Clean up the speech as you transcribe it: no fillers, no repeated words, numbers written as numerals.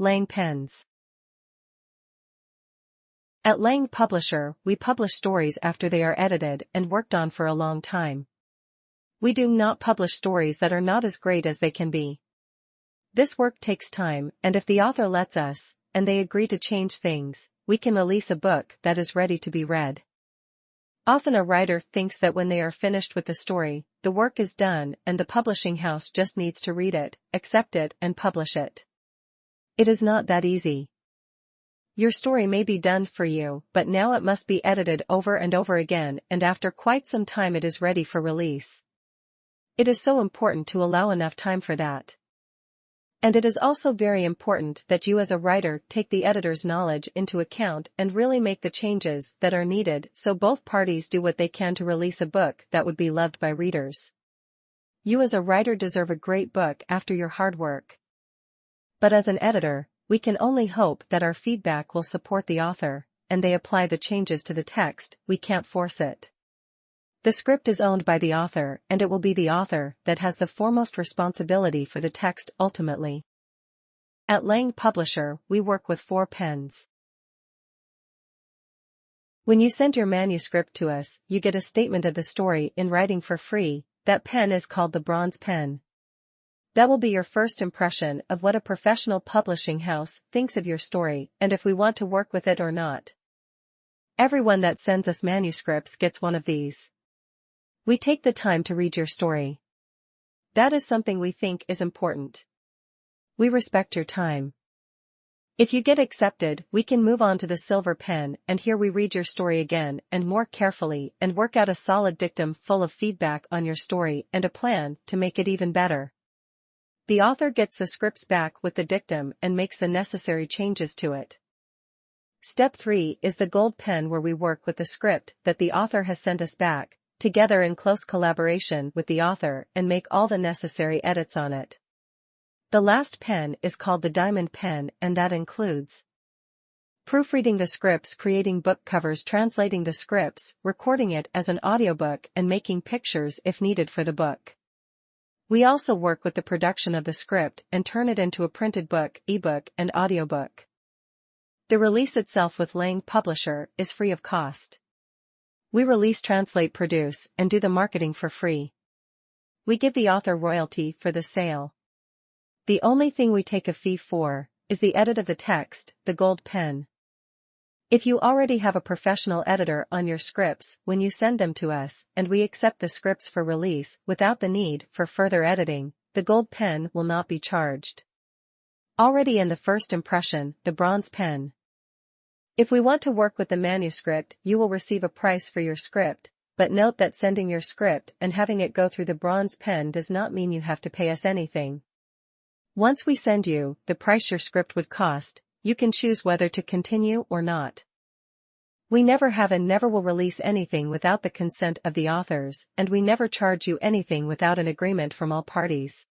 Lange Pens. At Lange Publisher, we publish stories after they are edited and worked on for a long time. We do not publish stories that are not as great as they can be. This work takes time, and if the author lets us, and they agree to change things, we can release a book that is ready to be read. Often a writer thinks that when they are finished with the story, the work is done and the publishing house just needs to read it, accept it, and publish it. It is not that easy. Your story may be done for you, but now it must be edited over and over again, and after quite some time it is ready for release. It is so important to allow enough time for that. And it is also very important that you as a writer take the editor's knowledge into account and really make the changes that are needed so both parties do what they can to release a book that would be loved by readers. You as a writer deserve a great book after your hard work. But as an editor, we can only hope that our feedback will support the author, and they apply the changes to the text. We can't force it. The script is owned by the author, and it will be the author that has the foremost responsibility for the text ultimately. At Lange Publisher, we work with 4 pens. When you send your manuscript to us, you get a statement of the story in writing for free. That pen is called the bronze pen. That will be your first impression of what a professional publishing house thinks of your story and if we want to work with it or not. Everyone that sends us manuscripts gets one of these. We take the time to read your story. That is something we think is important. We respect your time. If you get accepted, we can move on to the silver pen, and here we read your story again and more carefully and work out a solid dictum full of feedback on your story and a plan to make it even better. The author gets the scripts back with the dictum and makes the necessary changes to it. Step 3 is the gold pen, where we work with the script that the author has sent us back, together in close collaboration with the author, and make all the necessary edits on it. The last pen is called the diamond pen, and that includes proofreading the scripts, creating book covers, translating the scripts, recording it as an audiobook, and making pictures if needed for the book. We also work with the production of the script and turn it into a printed book, ebook, and audiobook. The release itself with Lange Publisher is free of cost. We release, translate, produce, and do the marketing for free. We give the author royalty for the sale. The only thing we take a fee for is the edit of the text, the gold pen. If you already have a professional editor on your scripts when you send them to us, and we accept the scripts for release without the need for further editing, the gold pen will not be charged. Already in the first impression, the bronze pen. If we want to work with the manuscript, you will receive a price for your script, but note that sending your script and having it go through the bronze pen does not mean you have to pay us anything. Once we send you the price your script would cost, you can choose whether to continue or not. We never have and never will release anything without the consent of the authors, and we never charge you anything without an agreement from all parties.